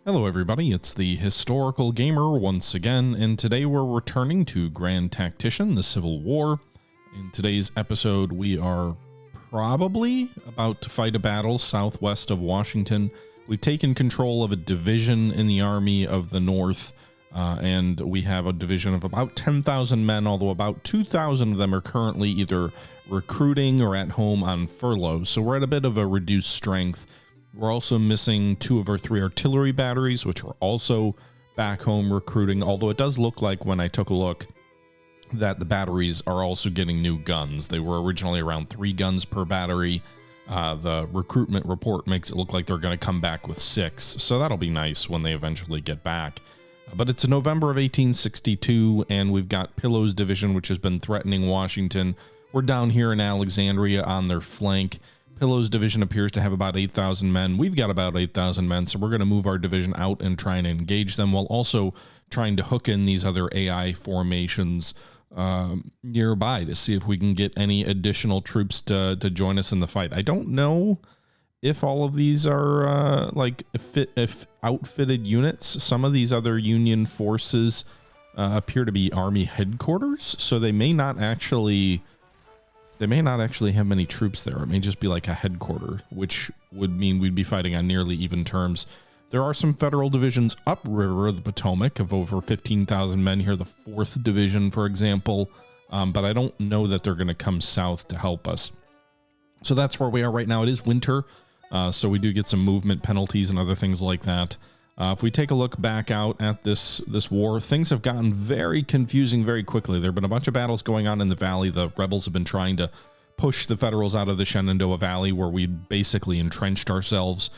Hello everybody, it's the Historical Gamer once again, and today we're returning to Grand Tactician, the Civil War. In today's episode, we are probably about to fight a battle southwest of Washington. We've taken control of a division in the Army of the North, and we have a division of about 10,000 men, although about 2,000 of them are currently either recruiting or at home on furlough, so we're at a bit of a reduced strength. We're also missing 2 of our 3 artillery batteries, which are also back home recruiting, although it does look like when I took a look that the batteries are also getting new guns. They were originally around 3 guns per battery. The recruitment report makes it look like they're going to come back with 6, so that'll be nice when they eventually get back. But it's November of 1862, and we've got Pillow's division, which has been threatening Washington. We're down here in Alexandria on their flank. Pillow's division appears to have about 8,000 men. We've got about 8,000 men, so we're going to move our division out and try and engage them while also trying to hook in these other AI formations nearby to see if we can get any additional troops to join us in the fight. I don't know if all of these are if outfitted units. Some of these other Union forces appear to be Army headquarters, so they may not actually have many troops there. It may just be like a headquarter, which would mean we'd be fighting on nearly even terms. There are some federal divisions upriver of the Potomac of over 15,000 men here, the 4th Division, for example, but I don't know that they're going to come south to help us. So that's where we are right now. It is winter, so we do get some movement penalties and other things like that. If we take a look back out at this war, things have gotten very confusing very quickly. There have been a bunch of battles going on in the valley. The rebels have been trying to push the Federals out of the Shenandoah Valley, where we basically entrenched ourselves.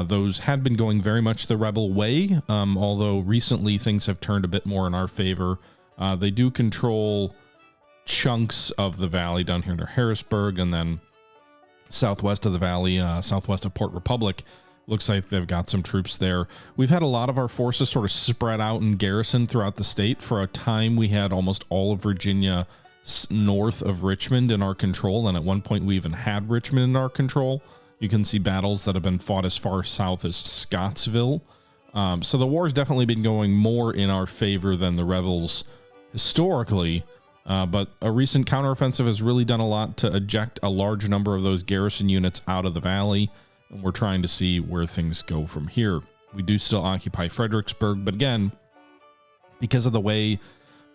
Those had been going very much the rebel way, although recently things have turned a bit more in our favor. They do control chunks of the valley down here near Harrisburg, and then southwest of the valley, southwest of Port Republic. Looks like they've got some troops there. We've had a lot of our forces sort of spread out and garrisoned throughout the state. For a time, we had almost all of Virginia north of Richmond in our control, and at one point we even had Richmond in our control. You can see battles that have been fought as far south as Scottsville. So the war's definitely been going more in our favor than the rebels historically, but a recent counteroffensive has really done a lot to eject a large number of those garrison units out of the valley. And we're trying to see where things go from here. We do still occupy Fredericksburg, but again, because of the way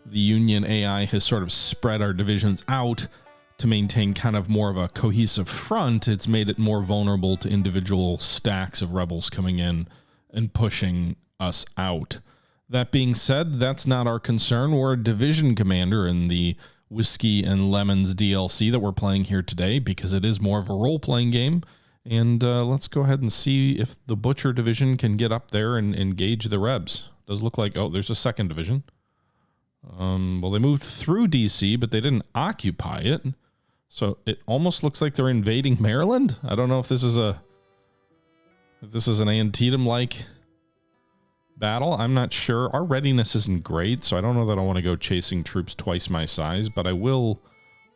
the Union AI has sort of spread our divisions out to maintain kind of more of a cohesive front, it's made it more vulnerable to individual stacks of rebels coming in and pushing us out. That being said, that's not our concern. We're a division commander in the Whiskey and Lemons DLC that we're playing here today because it is more of a role-playing game. And let's go ahead and see if the Butcher Division can get up there and engage the Rebs. Does look like, oh, there's a 2nd Division. Well, they moved through DC, but they didn't occupy it. So it almost looks like they're invading Maryland. I don't know if this is an Antietam-like battle. I'm not sure. Our readiness isn't great, so I don't know that I want to go chasing troops twice my size, but I will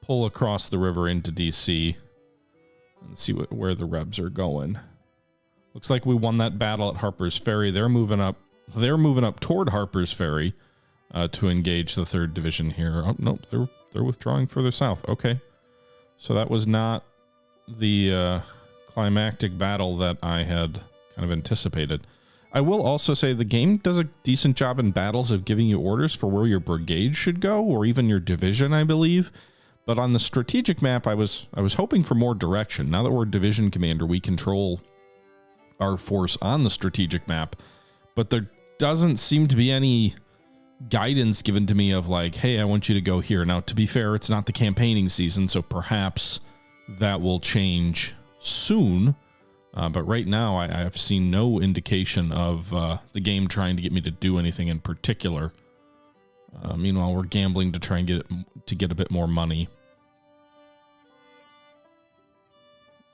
pull across the river into DC. And see where the Rebs are going. Looks like we won that battle at Harper's Ferry. They're moving up toward Harper's Ferry to engage the 3rd Division here. Oh, nope, they're withdrawing further south. Okay. So that was not the climactic battle that I had kind of anticipated. I will also say the game does a decent job in battles of giving you orders for where your brigade should go, or even your division, I believe. But on the strategic map, I was hoping for more direction. Now that we're division commander, we control our force on the strategic map, but there doesn't seem to be any guidance given to me of like, hey, I want you to go here. Now, to be fair, it's not the campaigning season, so perhaps that will change soon. But right now, I have seen no indication of the game trying to get me to do anything in particular. Meanwhile, we're gambling to try and get a bit more money.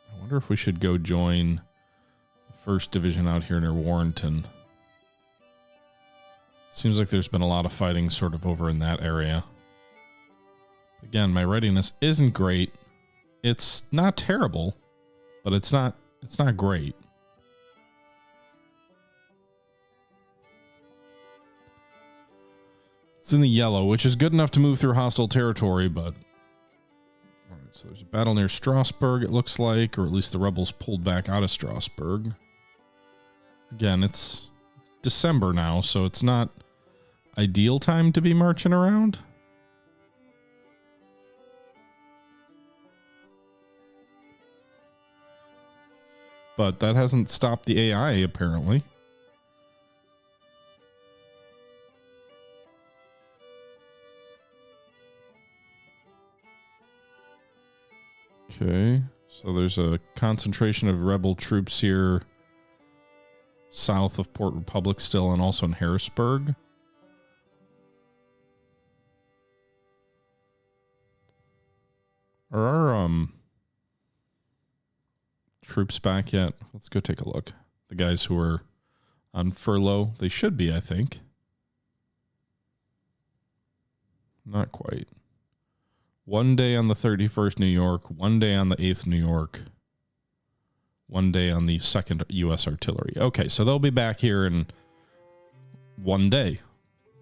I wonder if we should go join the 1st Division out here near Warrenton. Seems like there's been a lot of fighting sort of over in that area. Again, my readiness isn't great. It's not terrible, but it's not great. It's in the yellow, which is good enough to move through hostile territory, but... All right, so there's a battle near Strasbourg, it looks like, or at least the rebels pulled back out of Strasbourg. Again, it's December now, so it's not ideal time to be marching around. But that hasn't stopped the AI, apparently. Okay, so there's a concentration of rebel troops here south of Port Republic still, and also in Harrisburg. Are our troops back yet? Let's go take a look. The guys who are on furlough, they should be, I think. Not quite. 1 day on the 31st New York, 1 day on the 8th New York, 1 day on the 2nd U.S. Artillery. Okay, so they'll be back here in 1 day.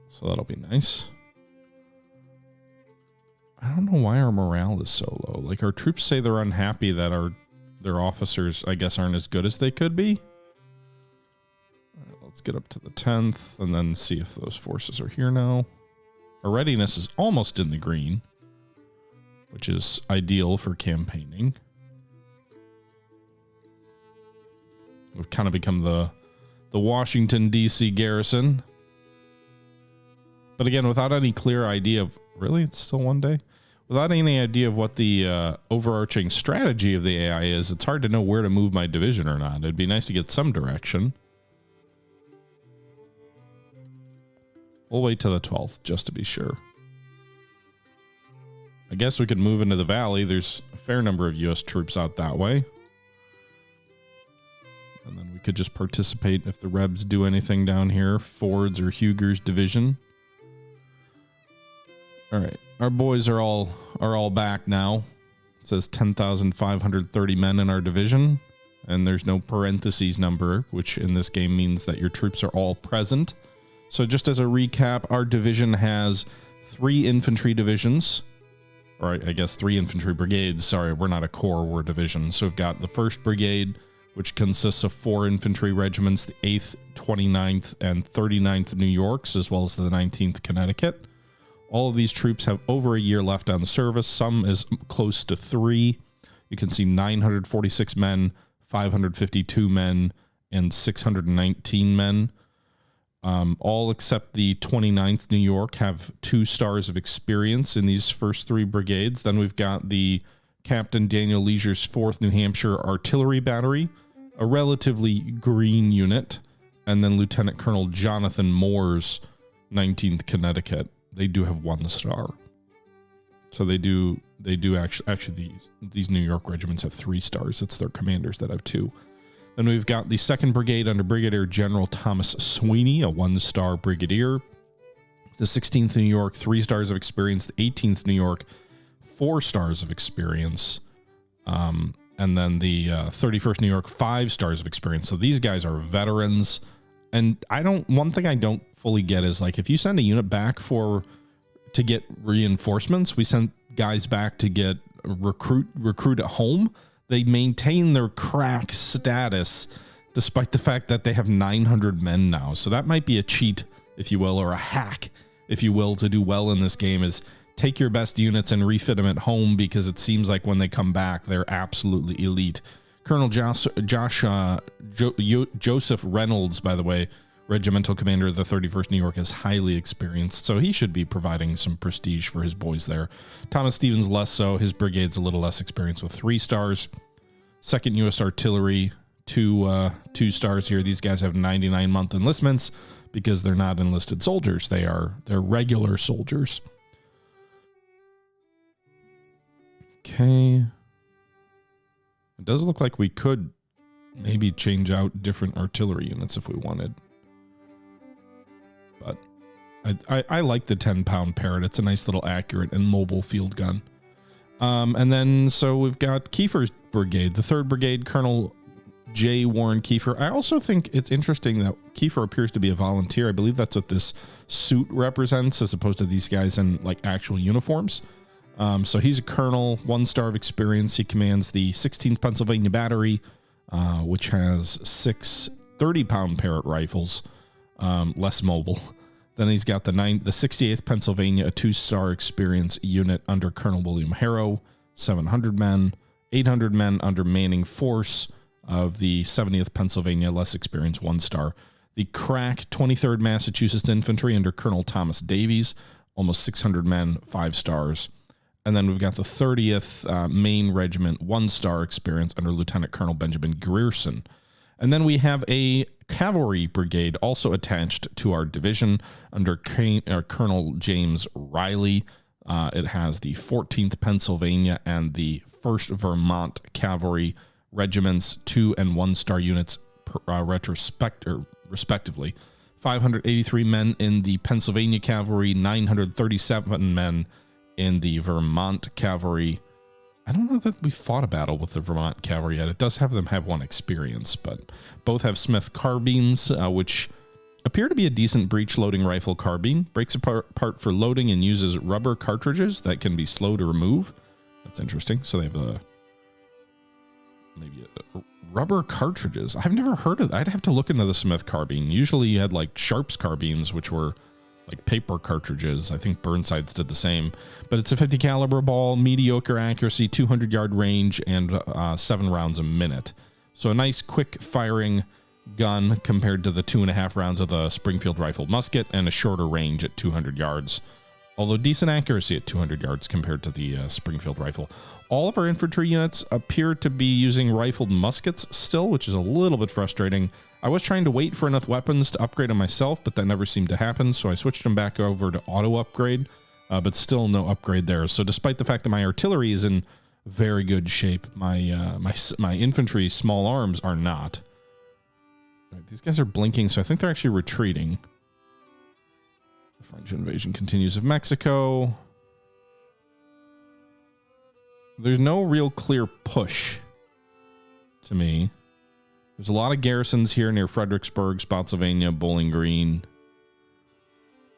So that'll be nice. I don't know why our morale is so low. Like, our troops say they're unhappy that their officers, I guess, aren't as good as they could be. All right, let's get up to the 10th and then see if those forces are here now. Our readiness is almost in the green, which is ideal for campaigning. We've kind of become the Washington, D.C. garrison. But again, without any clear idea of... Really? It's still 1 day? Without any idea of what the overarching strategy of the AI is, it's hard to know where to move my division or not. It'd be nice to get some direction. We'll wait till the 12th, just to be sure. I guess we could move into the valley. There's a fair number of U.S. troops out that way. And then we could just participate if the Rebs do anything down here. Ford's or Huger's division. All right. Our boys are all back now. It says 10,530 men in our division. And there's no parentheses number, which in this game means that your troops are all present. So just as a recap, our division has 3 infantry divisions. Or I guess 3 infantry brigades. Sorry, we're not a corps, we're a division. So we've got the 1st Brigade, which consists of 4 infantry regiments, the 8th, 29th, and 39th New Yorks, as well as the 19th Connecticut. All of these troops have over a year left on service. Some is close to 3. You can see 946 men, 552 men, and 619 men. All except the 29th New York have 2 stars of experience in these first 3 brigades. Then we've got the Captain Daniel Leisure's 4th New Hampshire Artillery Battery, a relatively green unit, and then Lieutenant Colonel Jonathan Moore's 19th Connecticut. They do have 1 star. So they do actually these New York regiments have 3 stars. It's their commanders that have 2. Then we've got the 2nd Brigade under Brigadier General Thomas Sweeney, a 1-star brigadier. The 16th New York, 3 stars of experience. The 18th New York, 4 stars of experience. And then the 31st New York, 5 stars of experience. So these guys are veterans. And one thing I don't fully get is, like, if you send a unit back to get reinforcements, we send guys back to get recruit at home. They maintain their crack status despite the fact that they have 900 men now. So that might be a cheat, if you will, or a hack, if you will, to do well in this game, is take your best units and refit them at home, because it seems like when they come back, they're absolutely elite. Colonel Joseph Reynolds, by the way, regimental commander of the 31st New York, is highly experienced, so he should be providing some prestige for his boys there. Thomas Stevens less so. His brigade's a little less experienced with 3 stars. 2nd U.S. Artillery, 2 stars here. These guys have 99-month enlistments because they're not enlisted soldiers. They're regular soldiers. Okay. It does look like we could maybe change out different artillery units if we wanted. But I like the 10-pound Parrott. It's a nice little accurate and mobile field gun. And then, so we've got Kiefer's brigade. The 3rd Brigade, Colonel J. Warren Kiefer. I also think it's interesting that Kiefer appears to be a volunteer. I believe that's what this suit represents, as opposed to these guys in like actual uniforms. So he's a colonel, 1 star of experience. He commands the 16th Pennsylvania Battery, which has 6 30-pound Parrott rifles, less mobile. Then he's got the 68th Pennsylvania, a 2-star experience unit under Colonel William Harrow, 700 men, 800 men under Manning Force of the 70th Pennsylvania, less experienced, 1 star. The crack 23rd Massachusetts Infantry under Colonel Thomas Davies, almost 600 men, 5 stars. And then we've got the 30th Maine Regiment, 1 star experience under Lieutenant Colonel Benjamin Grierson. And then we have a cavalry brigade also attached to our division under Colonel James Riley. It has the 14th Pennsylvania and the 1st Vermont Cavalry regiments, 2 and 1 star units respectively. 583 men in the Pennsylvania Cavalry, 937 men in the Vermont Cavalry. I don't know that we fought a battle with the Vermont Cavalry yet. It does have them have 1 experience, but both have Smith carbines, which appear to be a decent breech loading rifle carbine. Breaks apart for loading and uses rubber cartridges that can be slow to remove. That's interesting. So they have maybe rubber cartridges. I've never heard of that. I'd have to look into the Smith carbine. Usually you had like Sharps carbines, which were like paper cartridges. I think Burnside's did the same, but it's a 50 caliber ball, mediocre accuracy, 200-yard range, and 7 rounds a minute. So a nice quick firing gun compared to the 2.5 rounds of the Springfield rifled musket, and a shorter range at 200 yards. Although decent accuracy at 200 yards compared to the Springfield rifle. All of our infantry units appear to be using rifled muskets still, which is a little bit frustrating. I was trying to wait for enough weapons to upgrade them myself, but that never seemed to happen, so I switched them back over to auto upgrade, but still no upgrade there. So despite the fact that my artillery is in very good shape, my infantry small arms are not. Right, these guys are blinking, so I think they're actually retreating. The French invasion continues of Mexico. There's no real clear push to me. There's a lot of garrisons here near Fredericksburg, Spotsylvania, Bowling Green.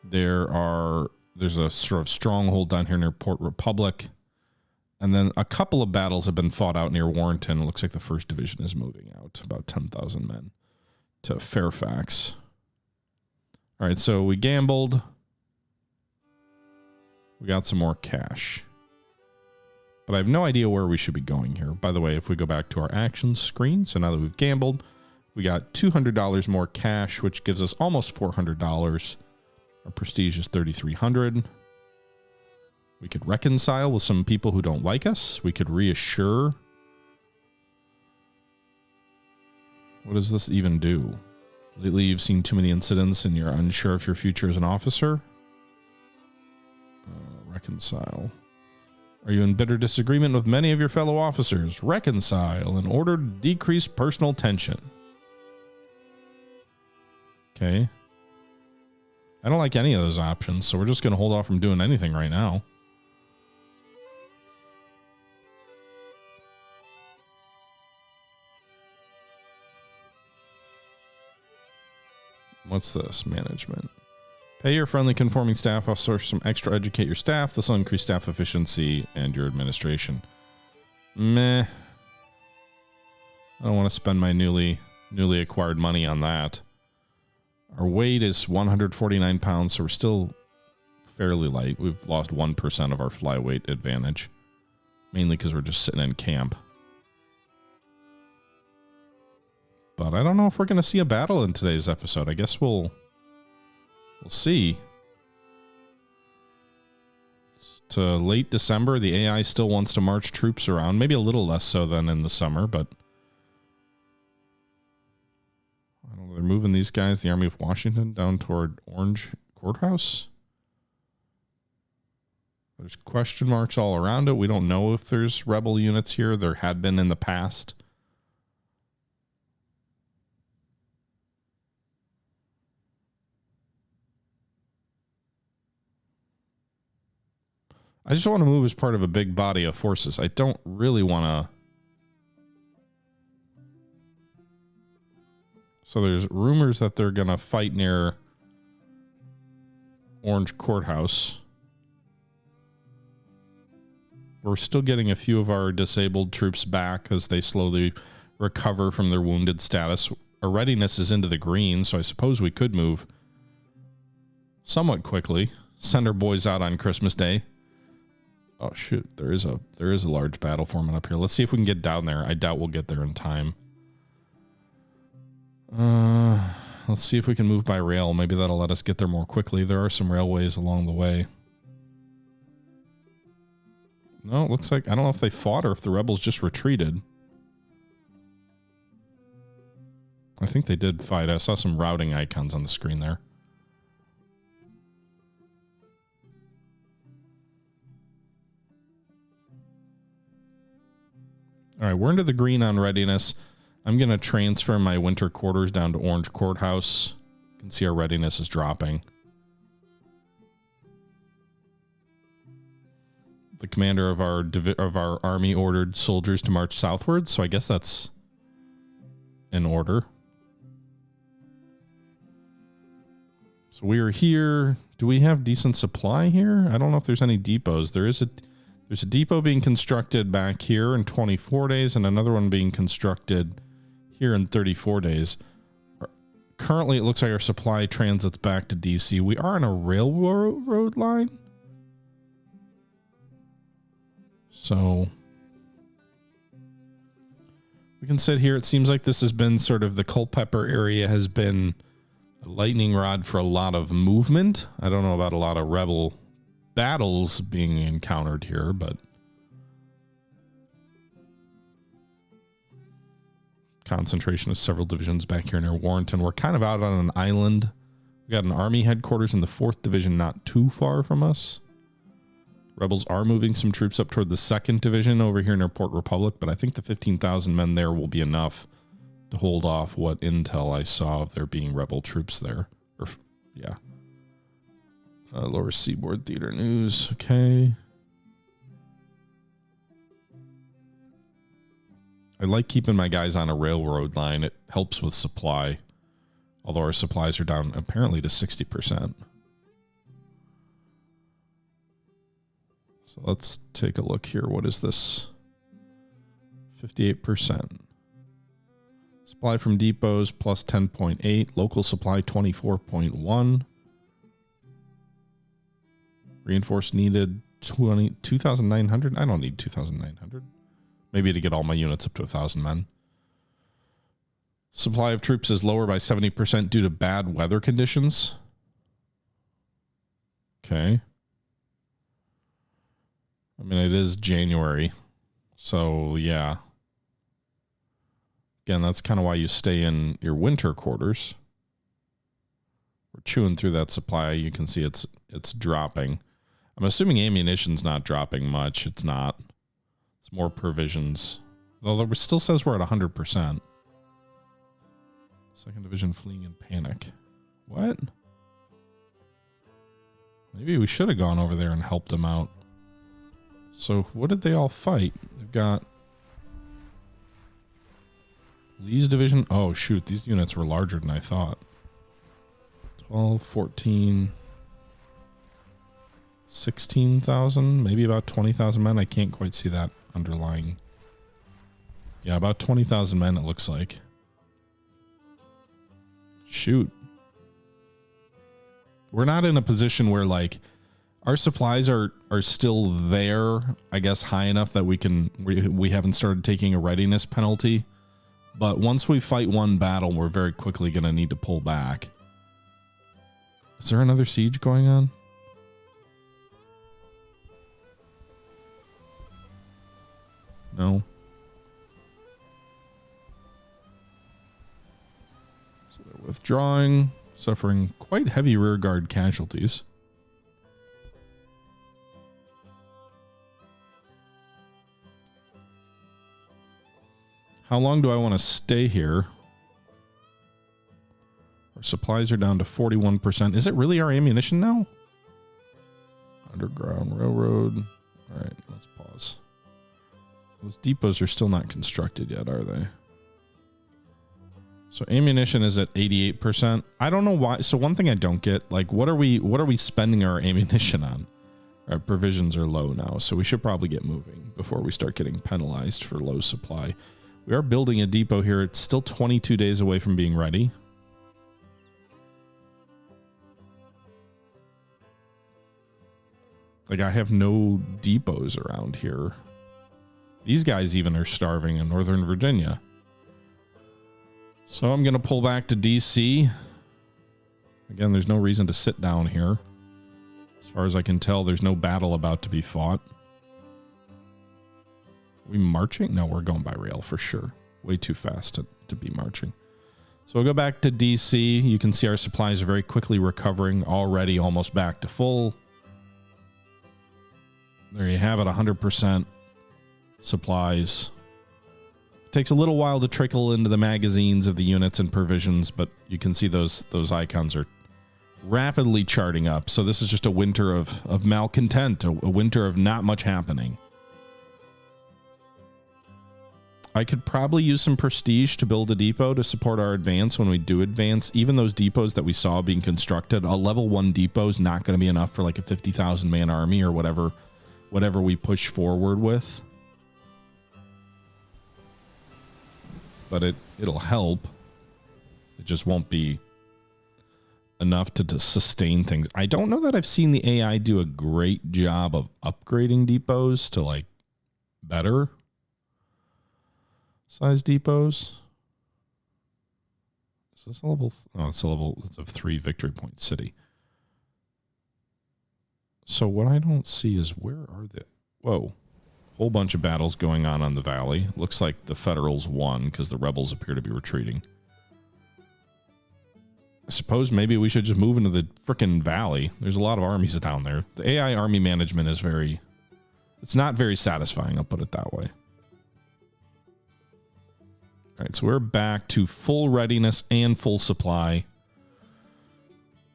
There's a sort of stronghold down here near Port Republic. And then a couple of battles have been fought out near Warrenton. It looks like the 1st Division is moving out, about 10,000 men, to Fairfax. All right, so we gambled. We got some more cash. But I have no idea where we should be going here. By the way, if we go back to our actions screen, so now that we've gambled, we got $200 more cash, which gives us almost $400. Our prestige is 3,300. We could reconcile with some people who don't like us. We could reassure. What does this even do? Lately, you've seen too many incidents and you're unsure if your future as an officer. Reconcile. Are you in bitter disagreement with many of your fellow officers? Reconcile in order to decrease personal tension. Okay. I don't like any of those options, so we're just going to hold off from doing anything right now. What's this? Management. Pay your friendly conforming staff officer some extra, educate your staff. This will increase staff efficiency and your administration. Meh. I don't want to spend my newly acquired money on that. Our weight is 149 pounds, so we're still fairly light. We've lost 1% of our flyweight advantage, mainly because we're just sitting in camp. But I don't know if we're going to see a battle in today's episode. I guess we'll see. It's to late December, the AI still wants to march troops around. Maybe a little less so than in the summer, but I don't know, they're moving these guys, the Army of Washington, down toward Orange Courthouse. There's question marks all around it. We don't know if there's rebel units here. There had been in the past. I just want to move as part of a big body of forces. I don't really want to So there's rumors that they're going to fight near Orange Courthouse. We're still getting a few of our disabled troops back as they slowly recover from their wounded status. Our readiness is into the green, so I suppose we could move somewhat quickly. Send our boys out on Christmas Day. Oh shoot, there is a large battle forming up here. Let's see if we can get down there. I doubt we'll get there in time. Let's see if we can move by rail. Maybe that'll let us get there more quickly. There are some railways along the way. No, it looks like, I don't know if they fought or if the rebels just retreated. I think they did fight. I saw some routing icons on the screen there. All right, we're into the green on readiness. I'm going to transfer my winter quarters down to Orange Courthouse. You can see our readiness is dropping. The commander of our army ordered soldiers to march southward, so I guess that's in order. So we are here. Do we have decent supply here? I don't know if there's any depots. There's a depot being constructed back here in 24 days and another one being constructed here in 34 days. Currently, it looks like our supply transits back to DC. We are on a railroad line. So we can sit here. It seems like this has been sort of the Culpeper area has been a lightning rod for a lot of movement. I don't know about a lot of rebel battles being encountered here, but concentration of several divisions back here near Warrenton. We're kind of out on an island. We got an army headquarters in the 4th Division not too far from us. Rebels are moving some troops up toward the 2nd Division over here near Port Republic, but I think the 15,000 men there will be enough to hold off what intel I saw of there being rebel troops there. Or, yeah. Lower Seaboard Theater News. Okay. I like keeping my guys on a railroad line. It helps with supply. Although our supplies are down apparently to 60%. So let's take a look here. What is this? 58%. Supply from depots plus 10.8. Local supply 24.1. Reinforced needed 2,900. I don't need 2,900. Maybe to get all my units up to 1,000 men. Supply of troops is lower by 70% due to bad weather conditions. Okay. I mean, it is January. So, yeah. Again, that's kind of why you stay in your winter quarters. We're chewing through that supply. You can see it's dropping. I'm assuming ammunition's not dropping much. It's not. It's more provisions. Though it still says we're at 100%. 2nd Division fleeing in panic. What? Maybe we should have gone over there and helped them out. So what did they all fight? They've got Lee's division. Oh, shoot. These units were larger than I thought. 12, 14, 16,000, maybe about 20,000 men. I can't quite see that underlying. Yeah, about 20,000 men, it looks like. Shoot. We're not in a position where, like, our supplies are still there, I guess, high enough that we haven't started taking a readiness penalty. But once we fight one battle, we're very quickly going to need to pull back. Is there another siege going on? No. So they're withdrawing, suffering quite heavy rearguard casualties. How long do I want to stay here? Our supplies are down to 41%. Is it really our ammunition now? Underground Railroad. All right, let's pause. Those depots are still not constructed yet, are they? So ammunition is at 88%. I don't know why. So one thing I don't get, like, what are we spending our ammunition on? Our provisions are low now, so we should probably get moving before we start getting penalized for low supply. We are building a depot here. It's still 22 days away from being ready. Like, I have no depots around here. These guys even are starving in Northern Virginia. So I'm going to pull back to DC. Again, there's no reason to sit down here. As far as I can tell, there's no battle about to be fought. Are we marching? No, we're going by rail for sure. Way too fast to be marching. So we'll go back to DC. You can see our supplies are very quickly recovering, already almost back to full. There you have it, 100% supplies. It takes a little while to trickle into the magazines of the units and provisions, but you can see those icons are rapidly charting up. So this is just a winter of malcontent, a winter of not much happening. I could probably use some prestige to build a depot to support our advance when we do advance. Even those depots that we saw being constructed, a level 1 depot is not going to be enough for like a 50,000 man army or whatever we push forward with. But it'll help. It just won't be enough to sustain things. I don't know that I've seen the AI do a great job of upgrading depots to like better size depots. Is this a level? Oh, it's a level of 3 Victory Point City. So what I don't see is where are the... Whoa. Whole bunch of battles going on the valley. Looks like the Federals won because the rebels appear to be retreating. I suppose maybe we should just move into the frickin' valley. There's a lot of armies down there. The AI army management is very... It's not very satisfying, I'll put it that way. Alright, so we're back to full readiness and full supply.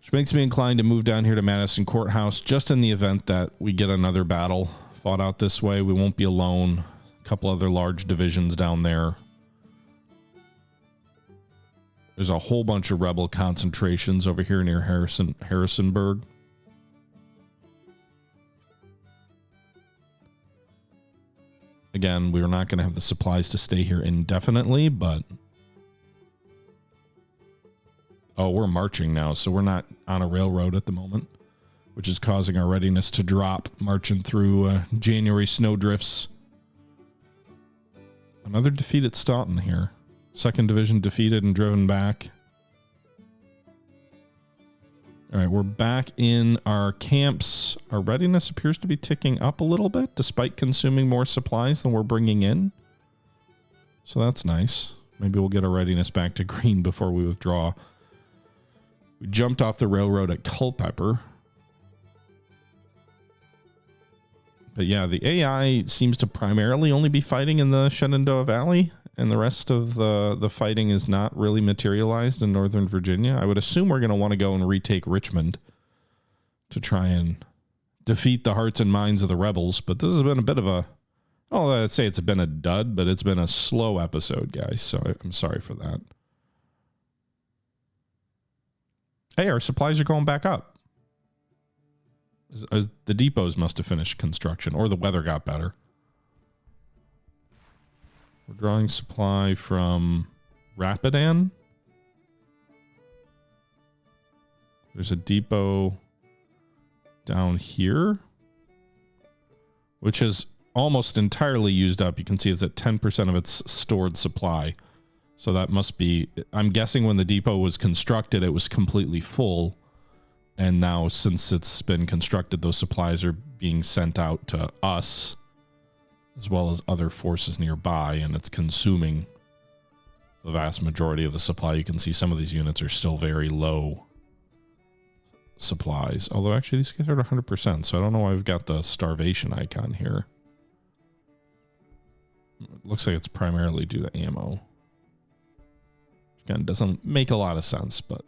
Which makes me inclined to move down here to Madison Courthouse just in the event that we get another battle fought out this way. We won't be alone. A couple other large divisions down there. There's a whole bunch of rebel concentrations over here near Harrisonburg. Again, we're not going to have the supplies to stay here indefinitely, but... Oh, we're marching now, so we're not on a railroad at the moment, which is causing our readiness to drop, marching through January snowdrifts. Another defeat at Staunton here. 2nd Division defeated and driven back. All right, we're back in our camps. Our readiness appears to be ticking up a little bit, despite consuming more supplies than we're bringing in. So that's nice. Maybe we'll get our readiness back to green before we withdraw. We jumped off the railroad at Culpeper. But yeah, the AI seems to primarily only be fighting in the Shenandoah Valley, and the rest of the fighting is not really materialized in Northern Virginia. I would assume we're going to want to go and retake Richmond to try and defeat the hearts and minds of the rebels. But this has been a bit of a... Oh, I'd say it's been a dud, but it's been a slow episode, guys. So I'm sorry for that. Hey, our supplies are going back up. The depots must have finished construction, or the weather got better. We're drawing supply from Rapidan. There's a depot down here, which is almost entirely used up. You can see it's at 10% of its stored supply. So that must be, I'm guessing when the depot was constructed, it was completely full. And now, since it's been constructed, those supplies are being sent out to us, as well as other forces nearby, and it's consuming the vast majority of the supply. You can see some of these units are still very low supplies. Although, actually, these guys are at 100%, so I don't know why we've got the starvation icon here. It looks like it's primarily due to ammo. Again, doesn't make a lot of sense, but...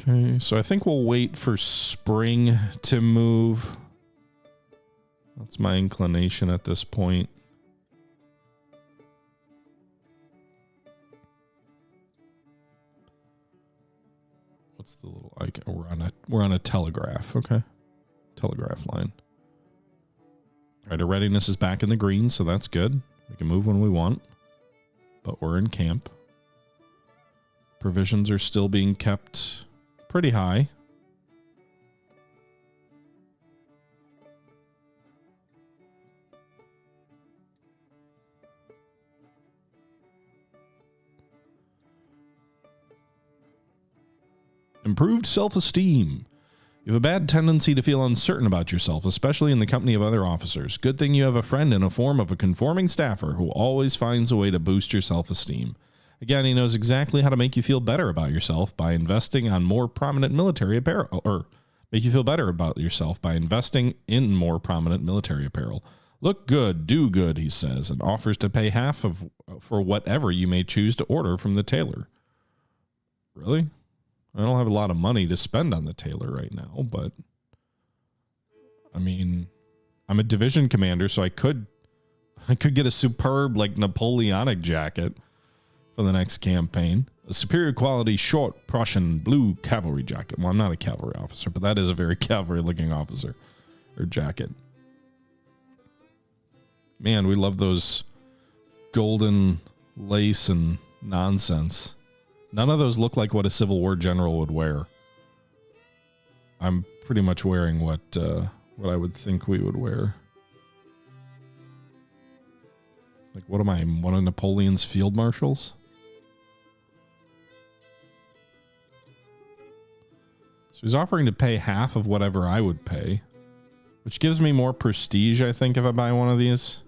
Okay, so I think we'll wait for spring to move. What's my inclination at this point? What's the little icon? We're on a telegraph. Okay. Telegraph line. All right, our readiness is back in the green, so that's good. We can move when we want, but we're in camp. Provisions are still being kept pretty high. Improved self-esteem. You have a bad tendency to feel uncertain about yourself, especially in the company of other officers. Good thing you have a friend in the form of a conforming staffer who always finds a way to boost your self-esteem. Again, he knows exactly how to make you feel better about yourself by investing on more prominent military apparel, or make you feel better about yourself by investing in more prominent military apparel. Look good, do good, he says, and offers to pay half of for whatever you may choose to order from the tailor. Really? I don't have a lot of money to spend on the tailor right now, but I mean, I'm a division commander, so I could get a superb, like, Napoleonic jacket for the next campaign. A superior quality short Prussian blue cavalry jacket. Well, I'm not a cavalry officer, but that is a very cavalry looking officer or jacket. Man, we love those golden lace and nonsense. None of those look like what a Civil War general would wear. I'm pretty much wearing what I would think we would wear. Like, what am I, one of Napoleon's field marshals? So he's offering to pay half of whatever I would pay, which gives me more prestige, I think, if I buy one of these.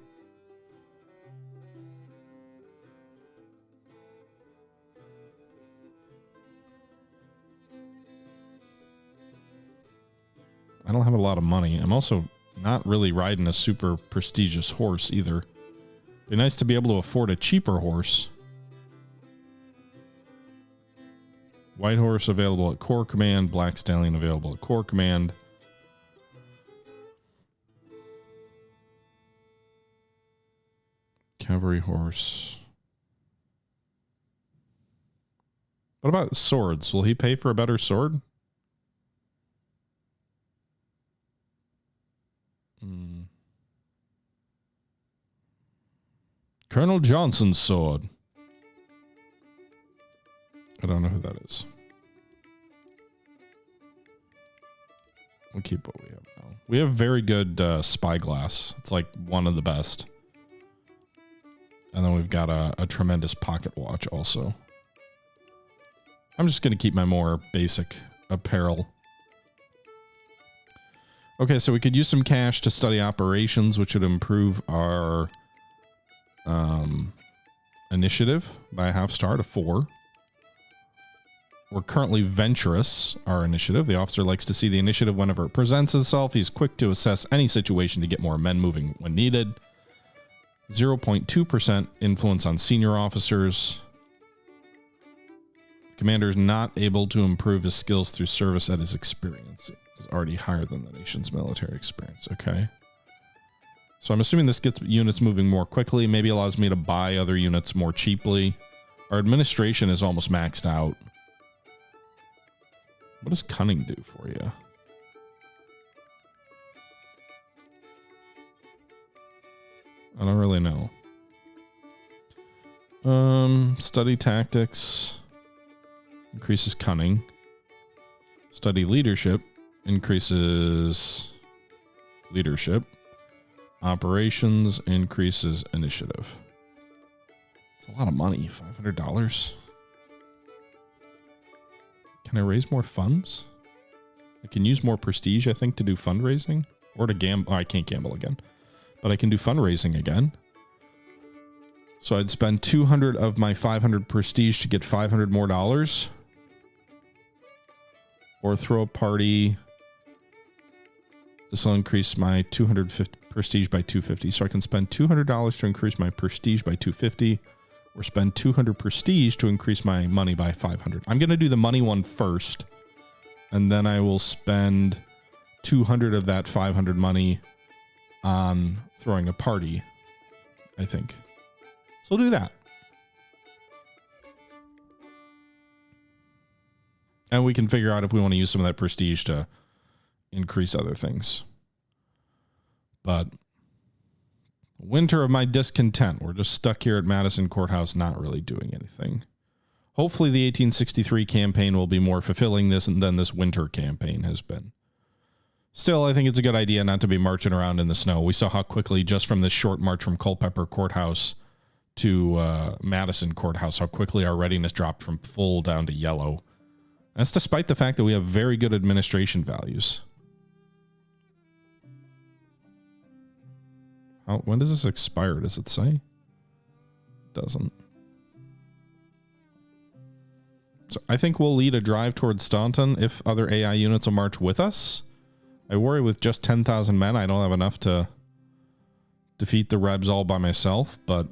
I don't have a lot of money. I'm also not really riding a super prestigious horse either. Be nice to be able to afford a cheaper horse. White horse available at Corps Command. Black Stallion available at Corps Command. Cavalry horse. What about swords? Will he pay for a better sword? Colonel Johnson's sword. I don't know who that is. We'll keep what we have now. We have very good spyglass. It's like one of the best. And then we've got a tremendous pocket watch also. I'm just going to keep my more basic apparel. Okay, so we could use some cash to study operations, which would improve our initiative by a half star to 4. We're currently venturous, our initiative. The officer likes to see the initiative whenever it presents itself. He's quick to assess any situation to get more men moving when needed. 0.2% influence on senior officers. The commander is not able to improve his skills through service at his experience. Is already higher than the nation's military experience. Okay. So I'm assuming this gets units moving more quickly. Maybe allows me to buy other units more cheaply. Our administration is almost maxed out. What does cunning do for you? I don't really know. Study tactics. Increases cunning. Study leadership. Increases leadership. Operations increases initiative. It's a lot of money. $500. Can I raise more funds? I can use more prestige, I think, to do fundraising. Or to gamble. Oh, I can't gamble again. But I can do fundraising again. So I'd spend 200 of my 500 prestige to get 500 more dollars. Or throw a party. This will increase my 250 prestige by 250. So I can spend $200 to increase my prestige by 250. Or spend 200 prestige to increase my money by 500. I'm going to do the money one first. And then I will spend 200 of that 500 money on throwing a party, I think. So we'll do that. And we can figure out if we want to use some of that prestige to increase other things. But winter of my discontent. We're just stuck here at Madison Courthouse, not really doing anything. Hopefully the 1863 campaign will be more fulfilling than this winter campaign has been. Still, I think it's a good idea not to be marching around in the snow. We saw how quickly, just from this short march from Culpeper Courthouse to Madison Courthouse, how quickly our readiness dropped from full down to yellow. That's despite the fact that we have very good administration values. When does this expire? Does it say? Doesn't. So I think we'll lead a drive towards Staunton if other AI units will march with us. I worry with just 10,000 men, I don't have enough to defeat the Rebs all by myself, but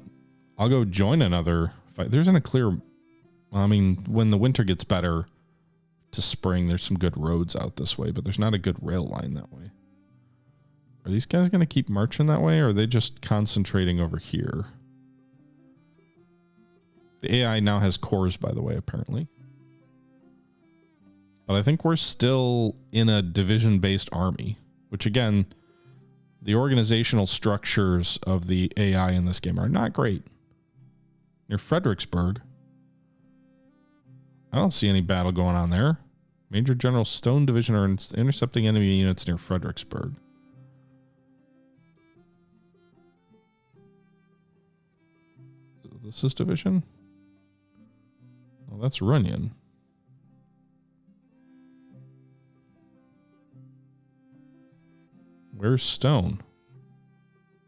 I'll go join another fight. There isn't a clear... I mean, when the winter gets better to spring, there's some good roads out this way, but there's not a good rail line that way. Are these guys going to keep marching that way, or are they just concentrating over here? The AI now has cores, by the way, apparently. But I think we're still in a division-based army, which, again, the organizational structures of the AI in this game are not great. Near Fredericksburg, I don't see any battle going on there. Major General Stone Division are intercepting enemy units near Fredericksburg. Is this division? Oh, that's Runyon. Where's Stone?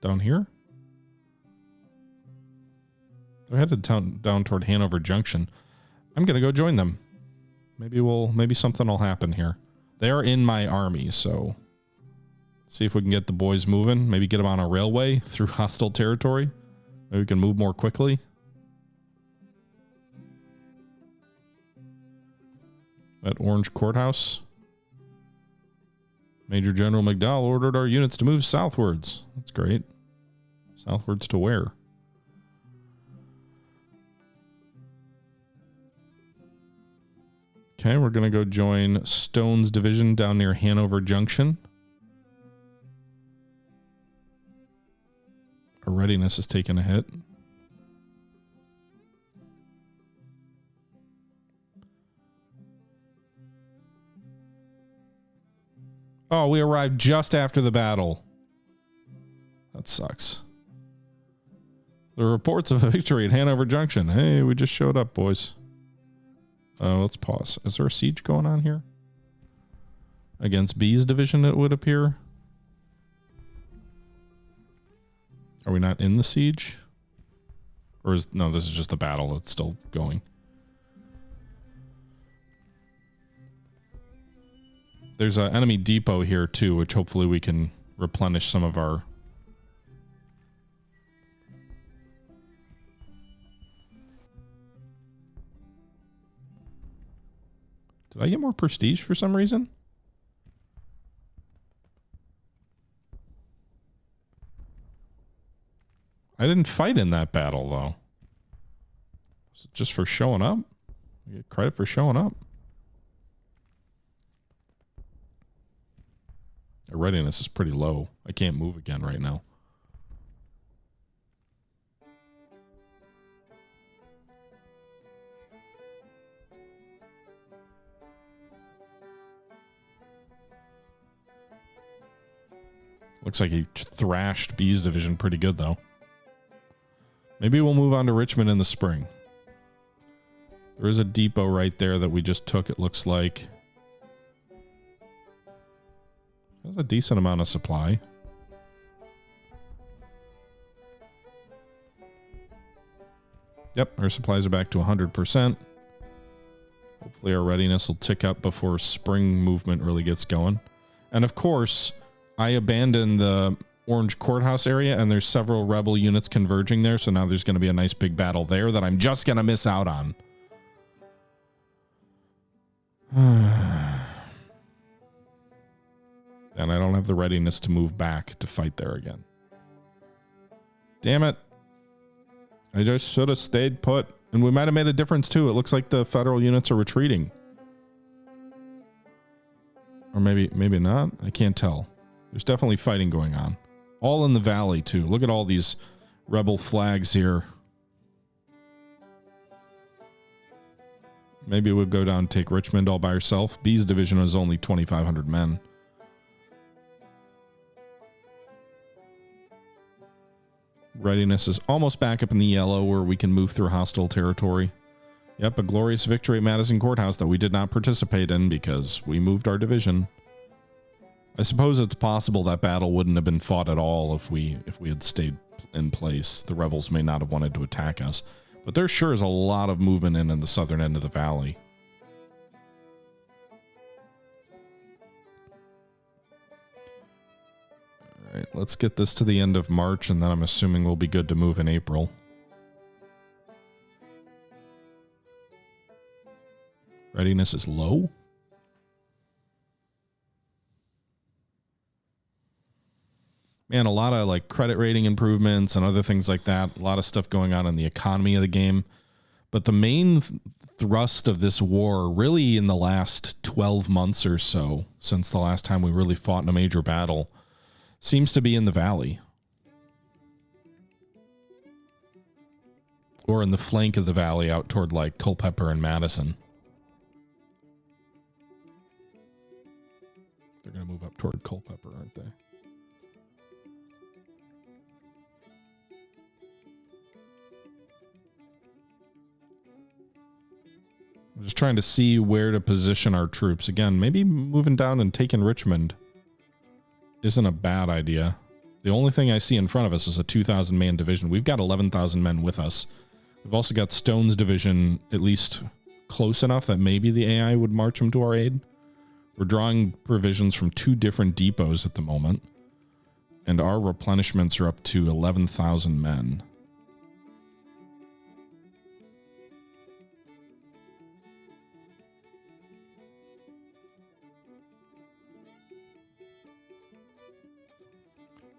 Down here? They're headed down toward Hanover Junction. I'm gonna go join them. Maybe something will happen here. They are in my army, so see if we can get the boys moving. Maybe get them on a railway through hostile territory. Maybe we can move more quickly. At Orange Courthouse. Major General McDowell ordered our units to move southwards. That's great. Southwards to where? Okay, we're going to go join Stone's division down near Hanover Junction. Our readiness is taking a hit. Oh, we arrived just after the battle. That sucks. There are reports of a victory at Hanover Junction. Hey, we just showed up, boys. Let's pause. Is there a siege going on here? Against B's division, it would appear. Are we not in the siege? Or is... No, this is just a battle that's still going. There's an enemy depot here too, which hopefully we can replenish some of our... Did I get more prestige for some reason? I didn't fight in that battle though. Was it just for showing up? I get credit for showing up. Our readiness is pretty low. I can't move again right now. Looks like he thrashed B's division pretty good, though. Maybe we'll move on to Richmond in the spring. There is a depot right there that we just took, it looks like. That's a decent amount of supply. Yep, our supplies are back to 100%. Hopefully our readiness will tick up before spring movement really gets going. And of course, I abandoned the Orange Courthouse area, and there's several rebel units converging there, so now there's going to be a nice big battle there that I'm just going to miss out on. And I don't have the readiness to move back to fight there again. Damn it. I just should have stayed put. And we might have made a difference too. It looks like the federal units are retreating. Or maybe not. I can't tell. There's definitely fighting going on. All in the valley too. Look at all these rebel flags here. Maybe we'll go down and take Richmond all by herself. B's division was only 2,500 men. Readiness is almost back up in the yellow where we can move through hostile territory. Yep, a glorious victory at Madison Courthouse that we did not participate in because we moved our division. I suppose it's possible that battle wouldn't have been fought at all if we had stayed in place. The rebels may not have wanted to attack us. But there sure is a lot of movement in the southern end of the valley. All right, let's get this to the end of March, and then I'm assuming we'll be good to move in April. Readiness is low. Man, a lot of like credit rating improvements and other things like that. A lot of stuff going on in the economy of the game. But the main thrust of this war, really in the last 12 months or so, since the last time we really fought in a major battle, seems to be in the valley. Or in the flank of the valley out toward like Culpeper and Madison. They're going to move up toward Culpeper, aren't they? I'm just trying to see where to position our troops. Again, maybe moving down and taking Richmond isn't a bad idea. The only thing I see in front of us is a 2,000 man division. We've got 11,000 men with us. We've also got Stone's division at least close enough that maybe the AI would march them to our aid. We're drawing provisions from 2 different depots at the moment. And our replenishments are up to 11,000 men.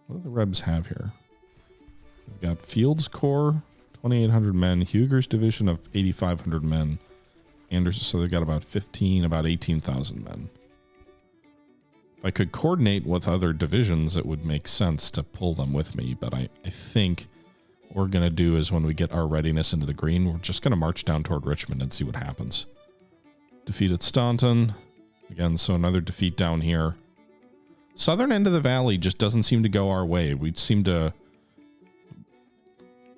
What do the Rebs have here? We've got Fields Corps, 2,800 men. Huger's division of 8,500 men. Anderson, so they've got about 18,000 men. If I could coordinate with other divisions, it would make sense to pull them with me. But I think what we're going to do is when we get our readiness into the green, we're just going to march down toward Richmond and see what happens. Defeated Staunton. Again, so another defeat down here. Southern end of the valley just doesn't seem to go our way. We seem to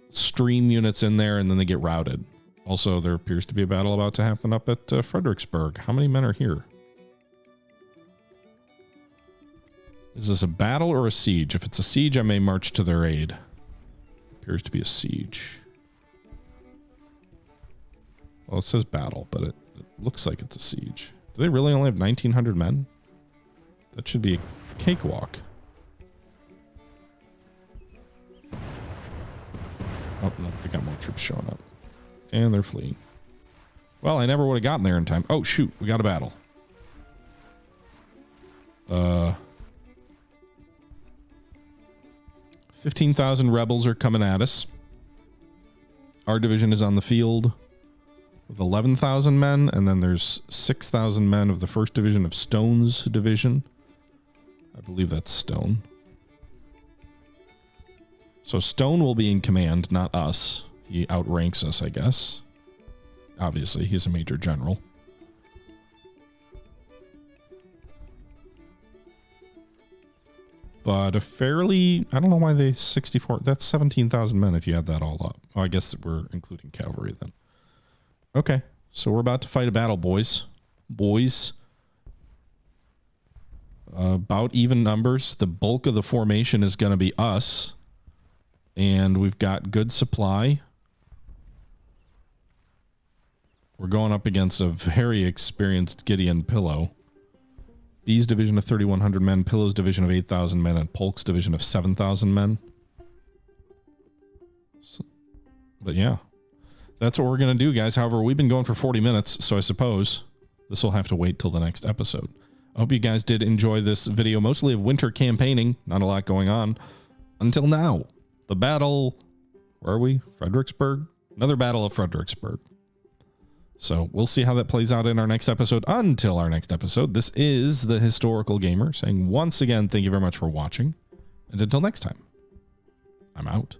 stream units in there and then they get routed. Also, there appears to be a battle about to happen up at Fredericksburg. How many men are here? Is this a battle or a siege? If it's a siege, I may march to their aid. Appears to be a siege. Well, it says battle, but it looks like it's a siege. Do they really only have 1,900 men? That should be a cakewalk. Oh, no, they got more troops showing up. And they're fleeing. Well, I never would have gotten there in time. Oh, shoot. We got a battle. 15,000 rebels are coming at us. Our division is on the field with 11,000 men. And then there's 6,000 men of the 1st Division of Stone's division. I believe that's Stone. So Stone will be in command, not us. He outranks us, I guess. Obviously, he's a major general. But a fairly... I don't know why they 64... That's 17,000 men if you add that all up. Oh, I guess we're including cavalry then. Okay, so we're about to fight a battle, boys. About even numbers. The bulk of the formation is going to be us. And we've got good supply. We're going up against a very experienced Gideon Pillow. B's division of 3,100 men, Pillow's division of 8,000 men, and Polk's division of 7,000 men. So, but yeah, that's what we're going to do, guys. However, we've been going for 40 minutes, so I suppose this will have to wait till the next episode. I hope you guys did enjoy this video, mostly of winter campaigning. Not a lot going on. Until now, the battle, where are we? Fredericksburg? Another battle of Fredericksburg. So we'll see how that plays out in our next episode. Until our next episode, this is the Historical Gamer saying once again, thank you very much for watching. And until next time, I'm out.